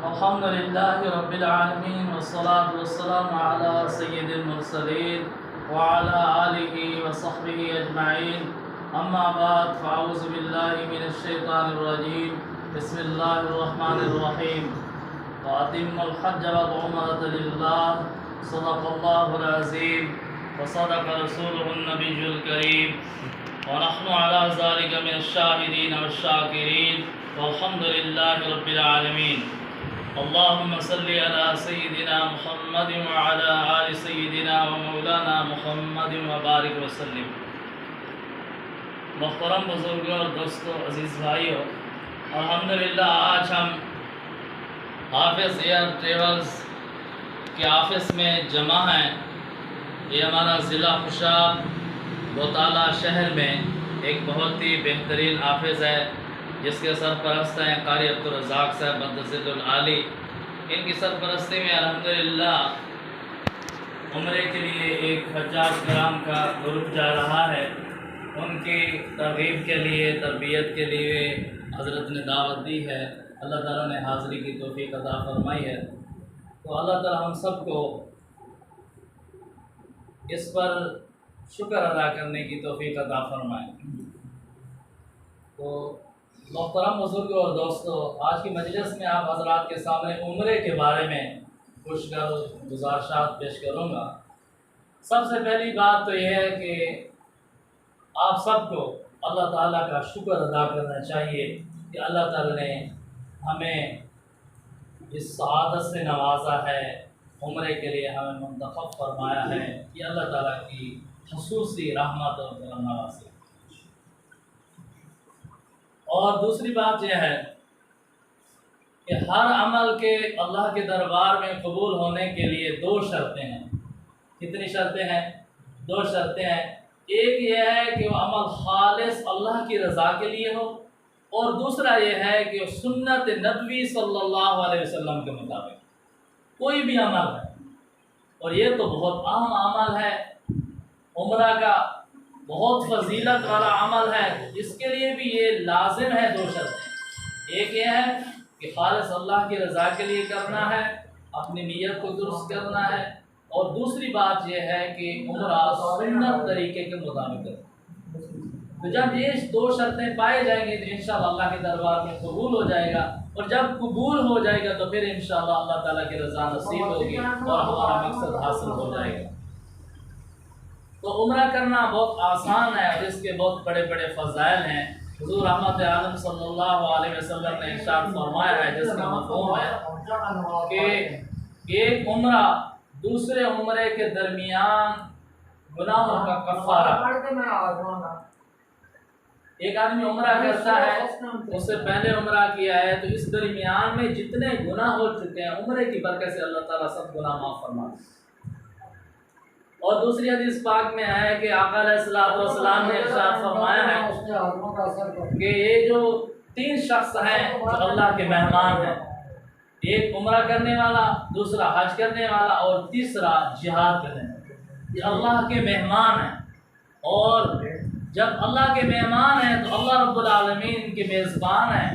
الحمد لله رب العالمين والصلاة والسلام على سيد المرسلين وعلى آله وصحبه أجمعين. أما بعد فأعوذ بالله من الشيطان الرجيم. بسم الله الرحمن الرحيم. وأتموا الحج والعمرة لله. صدق الله العظيم وصدق رسوله النبي الكريم ونحن على ذلك من الشاهدين والشاكرين والحمد لله رب العالمين. اللهم صل على سيدنا محمد وعلى آل سيدنا ومولانا محمد وبارك وسلم. محترم بزرگوں اور دوستوں، عزیز بھائیوں، الحمدللہ آج ہم حافظ ایئر ٹریولز کے آفس میں جمع ہیں. یہ ہمارا ضلع خوشاب بوتالہ شہر میں ایک بہت ہی بہترین آفس ہے جس کے سرپرست ہیں قاری عبدالرزاق صاحب مدثر العالی. ان کی سرپرستی میں الحمدللہ عمرے کے لیے ایک حجاج کرام کا گروپ جا رہا ہے. ان کی ترغیب کے لیے، تربیت کے لیے حضرت نے دعوت دی ہے. اللہ تعالیٰ نے حاضری کی توفیق عطا فرمائی ہے. تو اللہ تعالیٰ ہم سب کو اس پر شکر ادا کرنے کی توفیق عطا فرمائے. تو محترم بزرگوں اور دوستوں، آج کی مجلس میں آپ حضرات کے سامنے عمرے کے بارے میں کچھ گزارشات پیش کروں گا. سب سے پہلی بات تو یہ ہے کہ آپ سب کو اللہ تعالیٰ کا شکر ادا کرنا چاہیے کہ اللہ تعالیٰ نے ہمیں اس سعادت سے نوازا ہے، عمرے کے لیے ہمیں منتخب فرمایا ہے. یہ اللہ تعالیٰ کی خصوصی رحمت اور کرم نوازی. اور دوسری بات یہ ہے کہ ہر عمل کے اللہ کے دربار میں قبول ہونے کے لیے دو شرطیں ہیں. کتنی شرطیں ہیں؟ دو شرطیں ہیں. ایک یہ ہے کہ وہ عمل خالص اللہ کی رضا کے لیے ہو، اور دوسرا یہ ہے کہ وہ سنت نبوی صلی اللہ علیہ وسلم کے مطابق کوئی بھی عمل ہے. اور یہ تو بہت اہم عمل ہے، عمرہ کا بہت فضیلت والا عمل ہے. اس کے لیے بھی یہ لازم ہے دو شرطیں. ایک یہ ہے کہ خالص اللہ کی رضا کے لیے کرنا ہے، اپنی نیت کو درست کرنا ہے، اور دوسری بات یہ ہے کہ عمرہ سنت طریقے کے مطابق کرنا. تو جب یہ دو شرطیں پائی جائیں گی تو انشاءاللہ اللہ کے دربار میں قبول ہو جائے گا. اور جب قبول ہو جائے گا تو پھر انشاءاللہ اللہ تعالیٰ کی رضا نصیب ہوگی اور ہمارا مقصد حاصل ہو جائے گا. تو عمرہ کرنا بہت آسان ہے اور اس کے بہت بڑے بڑے فضائل ہیں. حضور رحمت عالم صلی اللہ علیہ وسلم نے ارشاد فرمایا ہے، جس کا مفہوم ہے کہ ایک عمرہ دوسرے عمرے کے درمیان گناہوں کا کفارہ. ایک آدمی عمرہ کرتا ہے، اس سے پہلے عمرہ کیا ہے، تو اس درمیان میں جتنے گناہ ہو چکے ہیں عمرے کی برکت سے اللہ تعالیٰ سب گناہ معاف فرما دے. اور دوسری حدیث پاک میں ہے کہ آقا علیہ السلام نے ارشاد فرمایا ہے کہ یہ جو تین شخص ہیں جو اللہ کے مہمان ہیں، ایک عمرہ کرنے والا، دوسرا حج کرنے والا، اور تیسرا جہاد کرنے والا، یہ اللہ کے مہمان ہیں. اور جب اللہ کے مہمان ہیں تو اللہ رب العالمین کے میزبان ہیں.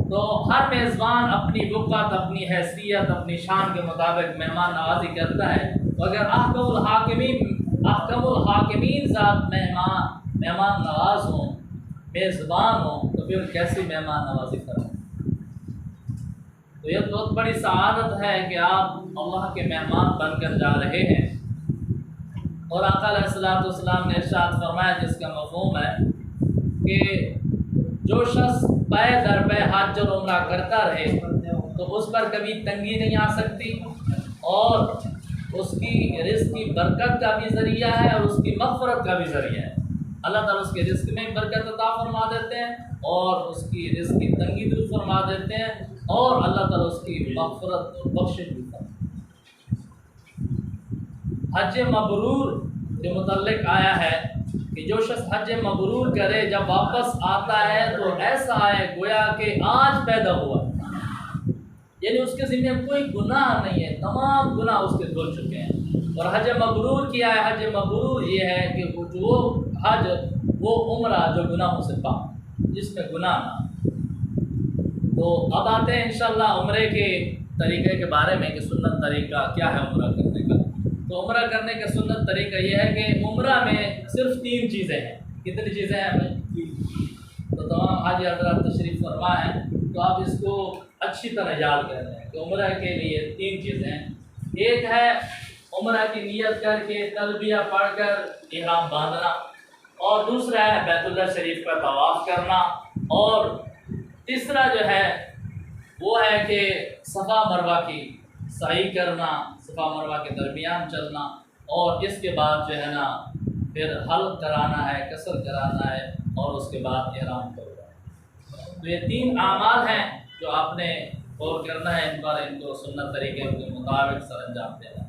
تو ہر میزبان اپنی وقت، اپنی حیثیت، اپنی شان کے مطابق مہمان نوازی کرتا ہے. اگر احکم الحاکمین ذات مہمان نواز ہوں، میزبان ہوں، تو پھر کیسی مہمان نوازی کریں. تو یہ بہت بڑی سعادت ہے کہ آپ اللہ کے مہمان بن کر جا رہے ہیں. اور آقا علیہ السلام نے ارشاد فرمایا، جس کا مفہوم ہے کہ جو شخص پے در پے حج اور عمرہ کرتا رہے تو اس پر کبھی تنگی نہیں آ سکتی، اور اس کی رزق کی برکت کا بھی ذریعہ ہے اور اس کی مغفرت کا بھی ذریعہ ہے. اللہ تعالیٰ اس کے رزق میں برکت عطا فرما دیتے ہیں اور اس کی رزق کی تنگی دور فرما دیتے ہیں، اور اللہ تعالیٰ اس کی مغفرت اور بخشش بھی فرما. حج مبرور کے متعلق آیا ہے کہ جو شخص حج مبرور کرے جب واپس آتا ہے تو ایسا ہے گویا کہ آج پیدا ہوا، یعنی اس کے ذمہ کوئی گناہ نہیں ہے، تمام گناہ اس کے دھل چکے ہیں. اور حج مبرور کیا ہے؟ حج مبرور یہ ہے کہ جو حج وہ عمرہ جو گناہوں سے پاک، جس میں گناہ نہ. تو اب آتے ہیں انشاءاللہ عمرے کے طریقے کے بارے میں کہ سنت طریقہ کیا ہے عمرہ کرنے کا، تو عمرہ کرنے کا سنت طریقہ یہ ہے کہ عمرہ میں صرف 3 چیزیں ہیں۔ کتنی چیزیں ہیں ہمیں؟ تو تمام حاجی حضرات تشریف فرما ہیں، تو آپ اس کو اچھی طرح یاد کر لیں کہ عمرہ کے لیے 3 چیزیں ہیں۔ ایک ہے عمرہ کی نیت کر کے تلبیہ پڑھ کر احرام باندھنا، اور دوسرا ہے بیت اللہ شریف کا طواف کرنا، اور تیسرا جو ہے وہ ہے کہ صفا مروہ کی سعی کرنا، صفا مروہ کے درمیان چلنا، اور اس کے بعد جو ہے نا پھر حلق کرانا ہے، قصر کرانا ہے، اور اس کے بعد احرام کرنا ہے۔ تو یہ 3 اعمال ہیں جو آپ نے غور کرنا ہے، ان کو سنت طریقے کے مطابق سر انجام دینا۔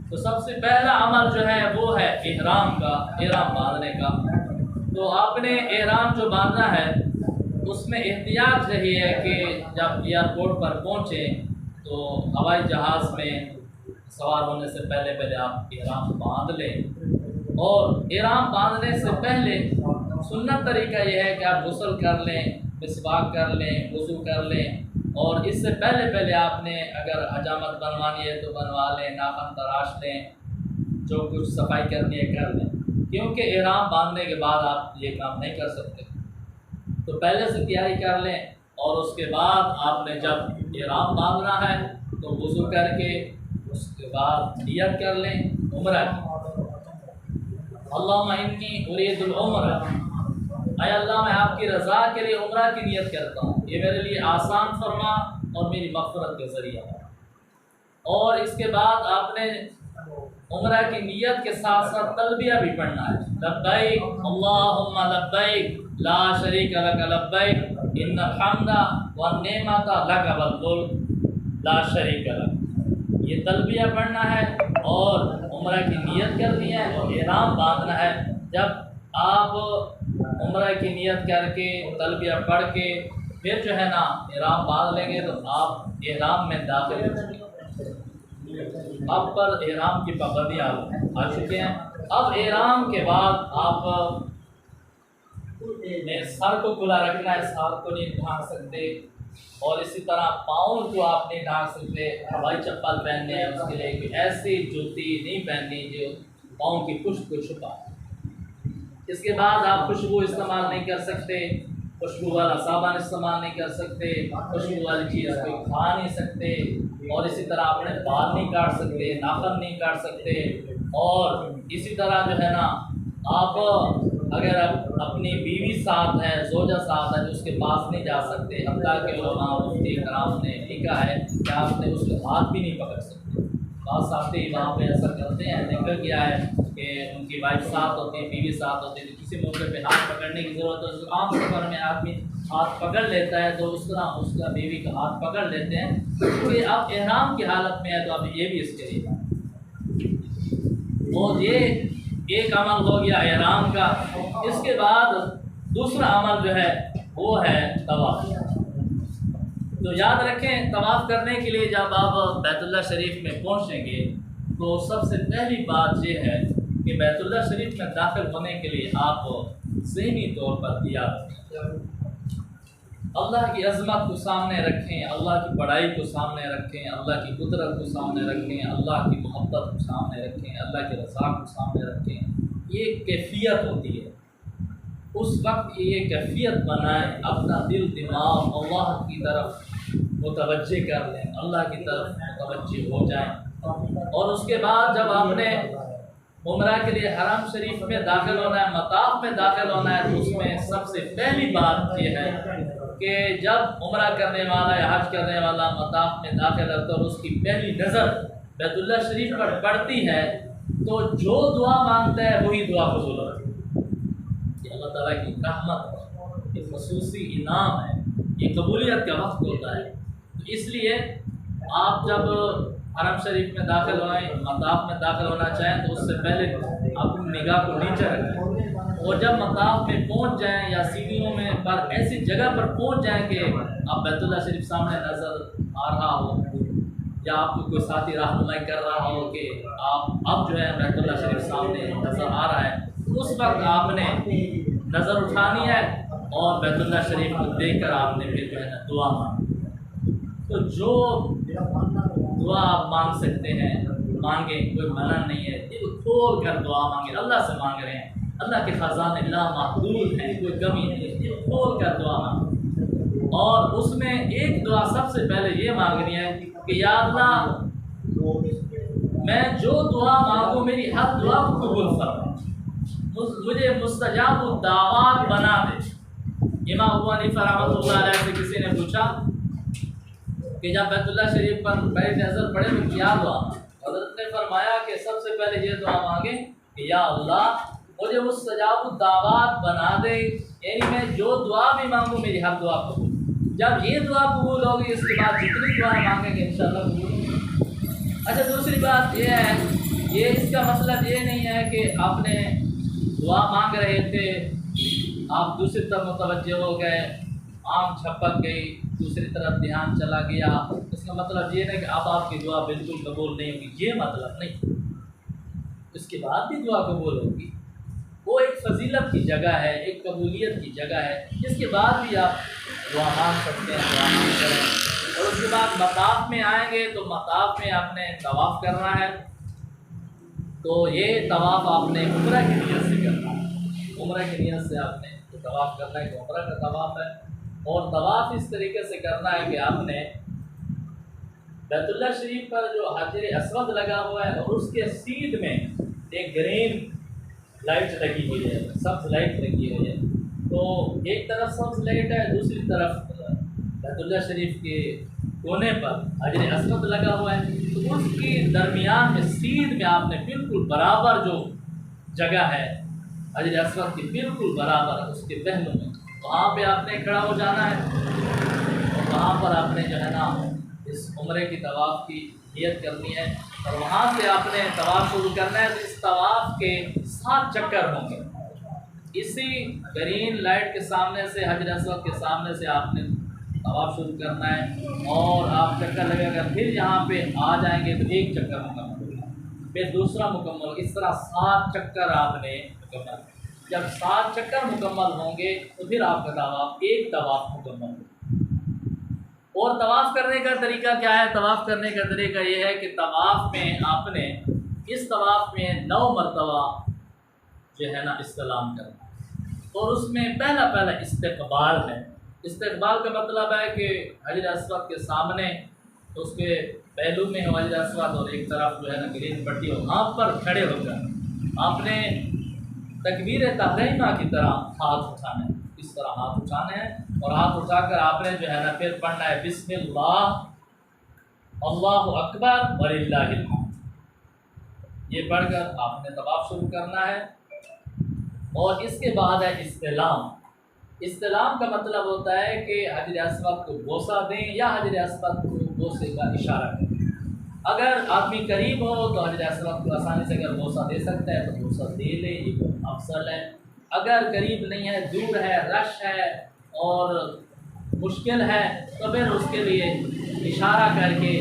تو سب سے پہلا عمل جو ہے وہ ہے احرام باندھنے کا۔ تو آپ نے احرام جو باندھنا ہے اس میں احتیاط رہی ہے کہ جب ایئرپورٹ پر پہنچیں تو ہوائی جہاز میں سوار ہونے سے پہلے آپ احرام باندھ لیں، اور احرام باندھنے سے پہلے سنت طریقہ یہ ہے کہ آپ غسل کر لیں، مسواک کر لیں، وضو کر لیں، اور اس سے پہلے آپ نے اگر حجامت بنوانی ہے تو بنوا لیں، ناخن تراش لیں، جو کچھ صفائی کرنی ہے کر لیں، کیونکہ احرام باندھنے کے بعد آپ یہ کام نہیں کر سکتے۔ تو پہلے سے تیاری کر لیں، اور اس کے بعد آپ نے جب احرام باندھنا ہے تو وضو کر کے اس کے بعد نیت کر لیں عمرہ کی۔ اللہم انی ارید العمرہ، اے اللہ میں آپ کی رضا کے لیے عمرہ کی نیت کرتا ہوں، یہ میرے لیے آسان فرما اور میری مغفرت کا ذریعہ ہے۔ اور اس کے بعد آپ نے عمرہ کی نیت کے ساتھ ساتھ تلبیہ بھی پڑھنا ہے، لبیک اللہم لبیک لا شریک لک لبیک ان الحمد والنعمت لک والملک لا شریک لک، یہ تلبیہ پڑھنا ہے اور عمرہ کی نیت کرنی ہے اور احرام باندھنا ہے۔ جب آپ عمرہ کی نیت کر کے تلبیہ پڑھ کے پھر جو ہے نا احرام باندھ لیں گے تو آپ احرام میں داخل ہو چکے ہیں، اب پر احرام کی پابندیاں آ چکے ہیں۔ اب احرام کے بعد آپ نے سر کو کھلا رکھنا ہے، سر کو نہیں ڈھانک سکتے، اور اسی طرح پاؤں کو آپ نہیں ڈھانک سکتے، ہوائی چپل پہننے ہیں، اس کے لیے کوئی ایسی جوتی نہیں پہننی جو پاؤں کی پشت کو چھپا۔ اس کے بعد آپ خوشبو استعمال نہیں کر سکتے، خوشبو والا صابن استعمال نہیں کر سکتے، خوشبو والی چیز کوئی کھا نہیں سکتے، اور اسی طرح اپنے بال نہیں کاٹ سکتے، ناخن نہیں کاٹ سکتے، اور اسی طرح جو ہے نا آپ اگر اپنی بیوی ساتھ ہے، زوجہ ساتھ ہے، تو اس کے پاس نہیں جا سکتے، حتیٰ کہ علماء مفتی کرام نے لکھا ہے کہ آپ نے اس کے ہاتھ بھی نہیں پکڑ سکتے۔ بعض ساتھی وہاں پہ ایسا کرتے ہیں، ذکر کیا ہے کہ ان کی وائف ساتھ ہوتی ہے، بیوی ساتھ ہوتی ہے، تو کسی موقع پہ ہاتھ پکڑنے کی ضرورت ہے، تو عام سفر میں آدمی ہاتھ پکڑ لیتا ہے، تو اس طرح اس کا بیوی کا ہاتھ پکڑ لیتے ہیں، کیونکہ آپ احرام کی حالت میں ہے تو اب یہ بھی اس کے لیے۔ اور یہ ایک عمل ہو گیا احرام کا۔ اس کے بعد دوسرا عمل جو ہے وہ ہے طواف۔ تو یاد رکھیں طواف کرنے کے لیے جب آپ بیت اللہ شریف میں پہنچیں گے تو سب سے پہلی بات یہ ہے کہ بیت اللہ شریف میں داخل ہونے کے لیے آپ ذہنی طور پر تیار رہیں، اللہ کی عظمت کو سامنے رکھیں، اللہ کی بڑائی کو سامنے رکھیں، اللہ کی قدرت کو سامنے رکھیں، اللہ کی محبت کو سامنے رکھیں، اللہ کی رضا کو سامنے رکھیں۔ یہ ایک کیفیت ہوتی ہے، اس وقت یہ کیفیت بنائیں، اپنا دل دماغ اللہ کی طرف متوجہ کر لیں، اللہ کی طرف متوجہ ہو جائیں۔ اور اس کے بعد جب آپ نے عمرہ کے لیے حرم شریف میں داخل ہونا ہے، مطاف میں داخل ہونا ہے، تو اس میں سب سے پہلی بات یہ ہے کہ جب عمرہ کرنے والا یا حج کرنے والا مطاف میں داخل ہوتا ہے اور اس کی پہلی نظر بیت اللہ شریف پر پڑتی ہے تو جو دعا مانگتا ہے وہی دعا قبول ہوتی ہے۔ یہ اللہ تعالیٰ کی رحمت ہے، یہ خصوصی انعام ہے، یہ قبولیت کا وقت ہوتا ہے۔ تو اس لیے آپ جب حرم شریف میں داخل ہوئیں، مطاف میں داخل ہونا چاہیں تو اس سے پہلے اپنی نگاہ کو نیچے رکھیں، اور جب مطاف میں پہنچ جائیں یا سیڑھیوں میں پر ایسی جگہ پر پہنچ جائیں کہ آپ بیت اللہ شریف سامنے نظر آ رہا ہو، یا آپ کو کوئی ساتھی رہنمائی کر رہا ہو کہ آپ اب جو ہے بیت اللہ شریف سامنے نظر آ رہا ہے، اس وقت آپ نے نظر اٹھانی ہے اور بیت اللہ شریف کو دیکھ کر آپ نے پھر جو ہے نا دعا مانگی۔ تو جو دعا آپ مانگ سکتے ہیں مانگیں، کوئی منع نہیں ہے، دل کھول کر دعا مانگیں، اللہ سے مانگ رہے ہیں، اللہ کے خزانے لا محدود ہیں، کوئی کمی نہیں ہے، دل کھول کر دعا مانگیں۔ اور اس میں ایک دعا سب سے پہلے یہ مانگنی ہے کہ یا اللہ میں جو دعا مانگوں میری ہر دعا کو قبول فرما، مجھے مستجاب الدعوات بنا دے۔ امام ابو حنیفہ رحمۃ اللہ علیہ سے کسی نے پوچھا کہ جب بیت اللہ شریف پر پہلی نظر پڑے تو کیا دعا؟ حضرت نے فرمایا کہ سب سے پہلے یہ دعا مانگیں کہ یا اللہ مجھے مستجاب الدعوات بنا دے، یعنی میں جو دعا بھی مانگوں میری ہر دعا قبول۔ جب یہ دعا قبول ہوگی اس کے بعد جتنی دعا مانگیں گے انشاءاللہ قبول ہوگی۔ اچھا دوسری بات یہ ہے، یہ اس کا مطلب یہ نہیں ہے کہ آپ نے دعا مانگ رہے تھے، آپ دوسری طرف متوجہ ہو گئے، آنکھ چھپک گئی، دوسری طرف دھیان چلا گیا، اس کا مطلب یہ نہیں کہ اب آپ کی دعا بالکل قبول نہیں ہوگی، یہ مطلب نہیں۔ اس کے بعد بھی دعا قبول ہوگی، وہ ایک فضیلت کی جگہ ہے، ایک قبولیت کی جگہ ہے، جس کے بعد بھی آپ دعا مانگ سکتے ہیں، دعا مانگ کریں۔ اور اس کے بعد مطاف میں آئیں گے تو مطاف میں آپ نے طواف کرنا ہے، تو یہ طواف آپ نے عمرہ کی نیت سے کرنا ہے، عمرہ کی نیت سے آپ نے طواف کرنا ہے کہ عمرہ کا طواف ہے۔ اور طواف اس طریقے سے کرنا ہے کہ آپ نے بیت اللہ شریف پر جو حجر اسود لگا ہوا ہے اور اس کے سیدھ میں ایک گرین لائٹ لگی ہوئی ہے، سبز لائٹ لگی ہوئی ہے، تو ایک طرف سبز لائٹ ہے، دوسری طرف بیت اللہ شریف کے کونے پر حجر اسود لگا ہوا ہے، تو اس کی درمیان میں سیدھ میں آپ نے بالکل برابر جو جگہ ہے حجر اسود کی بالکل برابر اس کے پہلو میں، وہاں پہ آپ نے کھڑا ہو جانا ہے، اور وہاں پر آپ نے جو ہے نا اس عمرے کی طواف کی نیت کرنی ہے، اور وہاں سے آپ نے طواف شروع کرنا ہے۔ تو اس طواف کے 7 چکر ہوں گے، اسی گرین لائٹ کے سامنے سے حجر اسود کے سامنے سے آپ نے طواف شروع کرنا ہے، اور آپ چکر لگا کر پھر یہاں پہ آ جائیں گے تو ایک چکر مکمل ہوگا، پھر دوسرا مکمل ہوگا، اس طرح 7 چکر آپ نے مکمل۔ جب 7 چکر مکمل ہوں گے تو پھر آپ کا طواف ایک طواف مکمل ہوگا۔ اور طواف کرنے کا طریقہ کیا ہے؟ طواف کرنے کا طریقہ یہ ہے کہ طواف میں آپ نے اس طواف میں 9 مرتبہ جو ہے نا استلام کرنا، اور اس میں پہلا استقبال ہے۔ استقبال کا مطلب ہے کہ حجر اسود کے سامنے اس کے پہلو میں حجر اسود اور ایک طرف جو ہے نا گرین پٹی ہو، وہاں پر کھڑے ہو کر آپ نے تکبیر تحریمہ کی طرح ہاتھ اٹھانا ہے، اس طرح ہاتھ اٹھانے ہیں، اور ہاتھ اٹھا کر آپ نے جو ہے نا پھر پڑھنا ہے بسم اللہ اللہ اکبر وللہ الحمد، یہ پڑھ کر آپ نے طواف شروع کرنا ہے۔ اور اس کے بعد ہے استلام۔ استلام کا مطلب ہوتا ہے کہ حجر اسود کو بوسہ دیں یا حجر اسود کو بوسے کا اشارہ کریں۔ اگر آدمی قریب ہو تو حجر اسود کو آسانی سے اگر بوسہ دے سکتا ہے تو بوسہ دے لے، یہ بہت افضل ہے۔ اگر قریب نہیں ہے، دور ہے، رش ہے اور مشکل ہے، تو پھر اس کے لیے اشارہ کر کے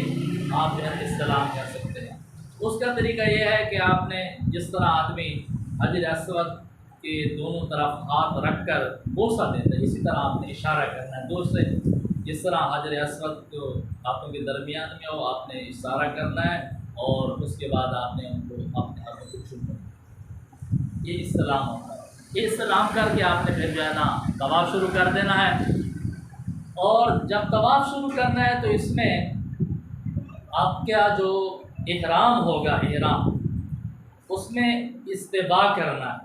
آپ جو ہے استلام کر سکتے ہیں۔ اس کا طریقہ یہ ہے کہ آپ نے جس طرح آدمی حجر اسود کے دونوں طرف ہاتھ رکھ کر بوسہ دیتا ہے، اسی طرح آپ نے اشارہ کرنا ہے دو سے، جس طرح حجر اسود کو ہاتھوں کے درمیان میں ہو آپ نے اشارہ کرنا ہے، اور اس کے بعد آپ نے ان کو اپنے ہاتھوں کو چھونا ہے، یہ استلام ہوتا ہے۔ یہ استلام کر کے آپ نے پھر جو ہے نا طواف شروع کر دینا ہے۔ اور جب طواف شروع کرنا ہے تو اس میں آپ کا جو احرام ہوگا، احرام اس میں استباء کرنا ہے۔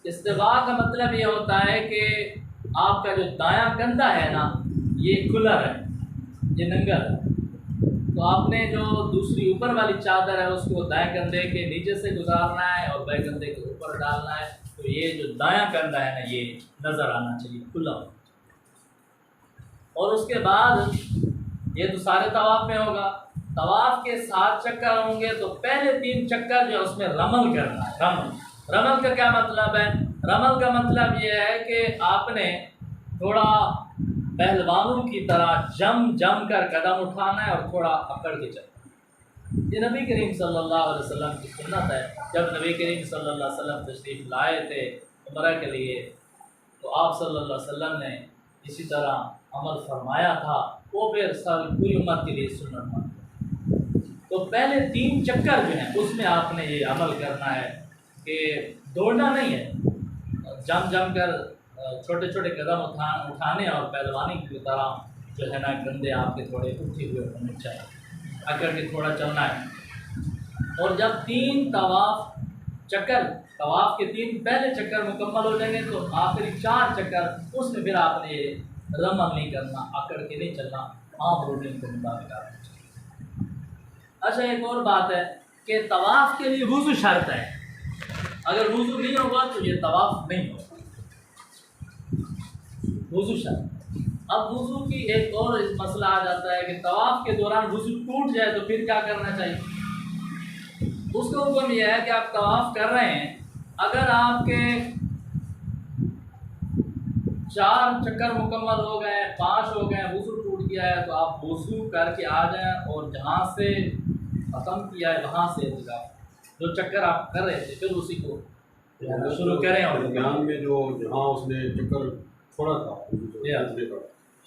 استباء کا مطلب یہ ہوتا ہے کہ آپ کا جو دایاں کندھا ہے نا یہ کھلا ہے، یہ ننگا ہے، تو آپ نے جو دوسری اوپر والی چادر ہے اس کو دائیں کندھے کے نیچے سے گزارنا ہے اور بائیں کندھے کے اوپر ڈالنا ہے، تو یہ جو دایاں کندھا ہے نا یہ نظر آنا چاہیے، کھلا ہو۔ اور اس کے بعد یہ تو سارے طواف میں ہوگا۔ طواف کے 7 چکر ہوں گے تو پہلے 3 چکر جو اس میں رمل کرنا ہے۔ رمل کا کیا مطلب ہے؟ رمل کا مطلب یہ ہے کہ آپ نے تھوڑا پہلوانوں کی طرح جم کر قدم اٹھانا ہے اور تھوڑا اکڑ کے چلنا۔ یہ نبی کریم صلی اللہ علیہ وسلم کی سنت ہے۔ جب نبی کریم صلی اللہ علیہ وسلم تشریف لائے تھے عمرہ کے لیے تو آپ صلی اللہ علیہ وسلم نے اسی طرح عمل فرمایا تھا وہ پھر پوری امت کے لیے سنت مانتے ہیں۔ تو پہلے 3 چکر جو ہیں اس میں آپ نے یہ عمل کرنا ہے کہ دوڑنا نہیں ہے، جم کر چھوٹے چھوٹے قدم اٹھانے اور پہلوانی کی طرح جو ہے نا گندے آپ کے تھوڑے اٹھے ہوئے ہونے چاہیے، اکڑ کے تھوڑا چلنا ہے۔ اور جب 3 طواف کے 3 پہلے چکر مکمل ہو جائیں گے تو آخری 4 چکر اس میں پھر آپ نے رمل نہیں کرنا، اکڑ کے نہیں چلنا، عام روٹین کے مطابق آپ نے چلنا۔ اچھا ایک اور بات ہے کہ طواف کے لیے وضو شرط ہے، اگر وضو نہیں ہوگا تو یہ طواف نہیں ہوگا، وضو شرط۔ اب وضو کی ایک اور مسئلہ آ جاتا ہے کہ طواف کے دوران وضو ٹوٹ جائے تو پھر کیا کرنا چاہیے؟ اس کا حکم یہ ہے کہ آپ طواف کر رہے ہیں، اگر آپ کے 4 چکر مکمل ہو گئے، 5 ہو گئے، وضو ٹوٹ گیا ہے تو آپ وضو کر کے آ جائیں اور جہاں سے ختم کیا ہے وہاں سے جو چکر آپ کر رہے تھے پھر اسی کو شروع کریں۔ اور درمیان میں جو جہاں اس نے چکر چھوڑا تھا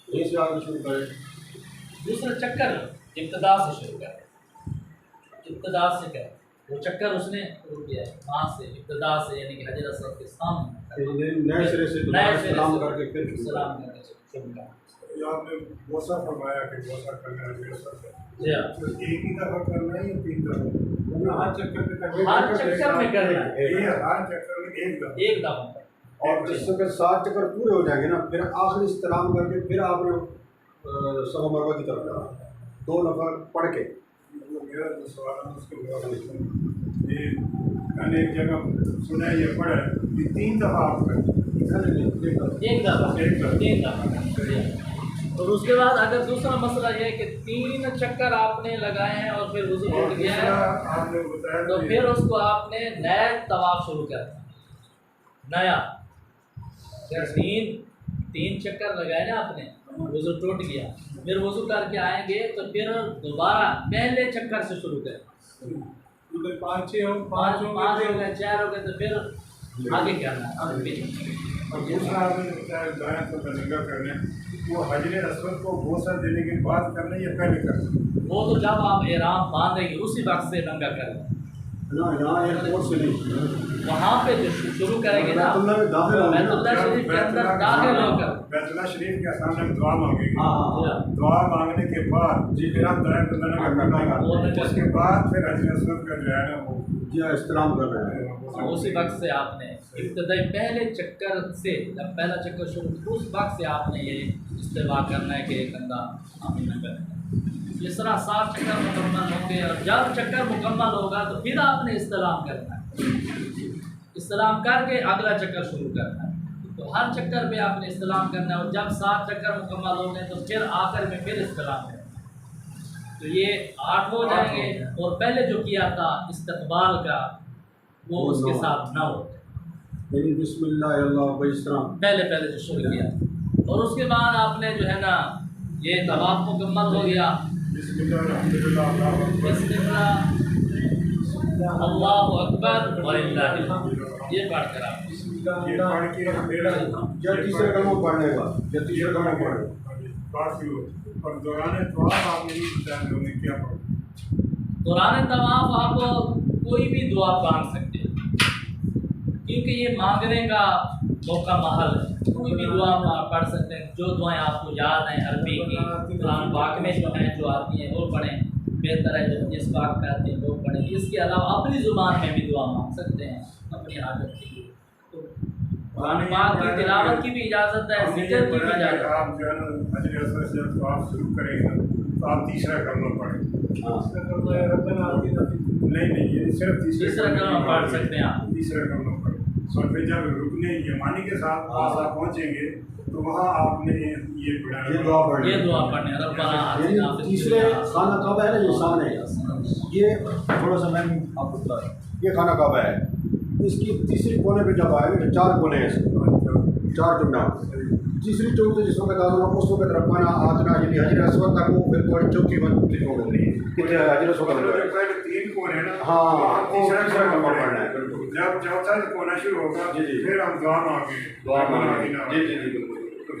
وہیں سے آگے شروع کریں، دوسرا چکر ابتدا سے شروع کریں، ابتدا سے کریں، وہ چکر اس نے شروع کیا ہے وہاں سے ابتدا سے، یعنی کہ حجر اسود کے سامنے نئے سرے سے دوبارہ سلام کر کے پھر سلام کرنے سے شروع کریں۔ آپ نے بوسا فرمایا کہ بوسا کرنا ہے، جی ہاں، تو ایک ہی دفعہ کرنا ہے یا 3 دفعہ؟ ہر چکر میں کرنا ہر چکر میں کرنا ہے، ہے، ہر چکر میں ایک دفعہ۔ اور جس سے 7 چکر پورے ہو جائیں گے نا پھر آخری استلام کر کے پھر آپ نے صفا مروہ کی طرف جانا، 2 دفعہ پڑھ کے۔ میرا جو سوال ہے اس کے بعد یہ میں نے ایک جگہ سنا ہے یہ پڑھا ہے کہ 3 دفعہ آپ کریں، ایک دفعہ 3 دفعہ۔ اور اس کے بعد اگر دوسرا مسئلہ یہ ہے کہ 3 چکر آپ نے لگائے ہیں اور پھر وضو ٹوٹ گیا ہے آپ نے بتایا تو پھر اس کو آپ نے نیا طواف شروع کرنا، نیا 3 چکر لگائے نا آپ نے، وضو ٹوٹ گیا، پھر وضو کر کے آئیں گے تو پھر دوبارہ پہلے چکر سے شروع کریں، 5 ہو 5 ہو گئے 4 ہو گئے تو پھر آگے کرنا ہے، آگے پیچھے۔ اور دوسرا آپ نے بتایا دائیں تو ننگا کرنا ہے، وہ حجر اسود کو بوسا دینے کے بعد کرنا ہے یا پہلے کرنا ہے؟ وہ تو جب آپ احرام باندھیں گے اسی وقت سے ننگا کریں، یہاں ایئرپورٹ سے نہیں، وہاں پہ جو شروع کریں گے نا بیت اللہ میں داخل ہو بیت اللہ شریف کے اندر داخل ہو کر، بیت اللہ شریف کے سامنے دعا مانگیں گے، ہاں دعا مانگنے کے بعد پھر ہم دائیں تو ننگا کرنا ہے، اس کے بعد پھر حجر اسود کا جو ہے نا وہ جی ہاں استلام کر رہے ہیں۔ اسی وقت سے آپ نے ابتدائی پہلے چکر سے جب پہلا چکر شروع اس وقت سے آپ نے یہ استوا کرنا ہے کہ ایک اندھا آمینہ کرنا ہے۔ جس طرح 7 چکر مکمل ہوں گے اور جب چکر مکمل ہوگا تو پھر آپ نے استلام کرنا ہے، استلام کر کے اگلا چکر شروع کرنا ہے، تو ہر چکر پہ آپ نے استلام کرنا ہے اور جب 7 چکر مکمل ہو گئے تو پھر آخر میں پھر استلام کرنا ہے، تو یہ 8 ہو جائیں گے۔ اور پہلے جو کیا تھا استقبال کا وہ اس کے ساتھ 9 ہو جائے، یعنی بسم اللہ اللہ اس طرح پہلے جو شروع کیا، اور اس کے بعد آپ نے جو ہے نا یہ طواف مکمل ہو گیا، بسم اللہ الحمدللہ اللہ اکبر، بسم اللہ اللہ اکبر وللہ الحمد، یہ پڑھ کر آپ یہ پڑھ کے پھر یا تیسرے کلمہ پڑھنے کا یا تیسرے کلمہ پڑھنے بات شروع ہو، اور دوران طواف آپ نے نہیں بتایا کہ انہیں کیا پڑھا۔ دوران طواف آپ کوئی بھی دعا مانگ سکتے ہیں کیونکہ یہ مانگنے کا موقع محل ہے، کوئی بھی دعا پڑھ سکتے ہیں، جو دعائیں آپ کو یاد ہیں عربی کی قرآن پاک میں جو ہیں جو آتی ہیں وہ پڑھیں، بہتر ہے جو جس پاک میں آتی ہیں وہ پڑھیں، اس کے علاوہ اپنی زبان میں بھی دعا مانگ سکتے ہیں اپنی حاجت کے لیے، تو قرآن پاک کی تلاوت کی بھی اجازت ہے، ذکر کی بھی اجازت ہے۔ آپ جو ہے نا حجر اسود سے جب طواف شروع کریں گے تو آپ تیسرا کلمہ پڑھیں، نہیں یہ صرف تیسرا کلمہ پڑھ سکتے ہیں آپ، تیسرا کلمہ پڑھیں، اور پھر جب رکن یمانی کے ساتھ آپ پہنچیں گے تو وہاں آپ نے یہ دعا پڑھنی یہ دعا پڑھنے ربنا آتنا فی تیسرے الدنیا خانہ کعبہ ہے نا جو سامنے یہ تھوڑا سا میں آپ کو بتا دوں، یہ خانہ کعبہ ہے، اس کی تیسری کونے پہ جب آئے گا 4 کونے ہیں، 4 چمنا، تیسری چوک سے جس وقت آنا اس وقت ربنا آتنا یعنی حجر اسود تک وہ پھر تھوڑی چوکی بنتی ہو رہی ہے کہ حجر اسود کا پہلے 3 کونے ہیں نا، ہاں تیسرا تیسرا کلمہ کلمہ پڑھنا پڑھنا ہے، ہے بالکل جب چوتھا کونا شروع ہوگا جی پھر ہم دعا مانگیں، دعا مانگیں، جی بالکل، تو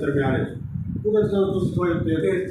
ਦਰਮਿਆਨ ਵਿੱਚ ਉਹਦੇ ਤੋਂ ਤੁਸੀਂ ਥੋੜੇ ਤੇਜ਼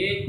1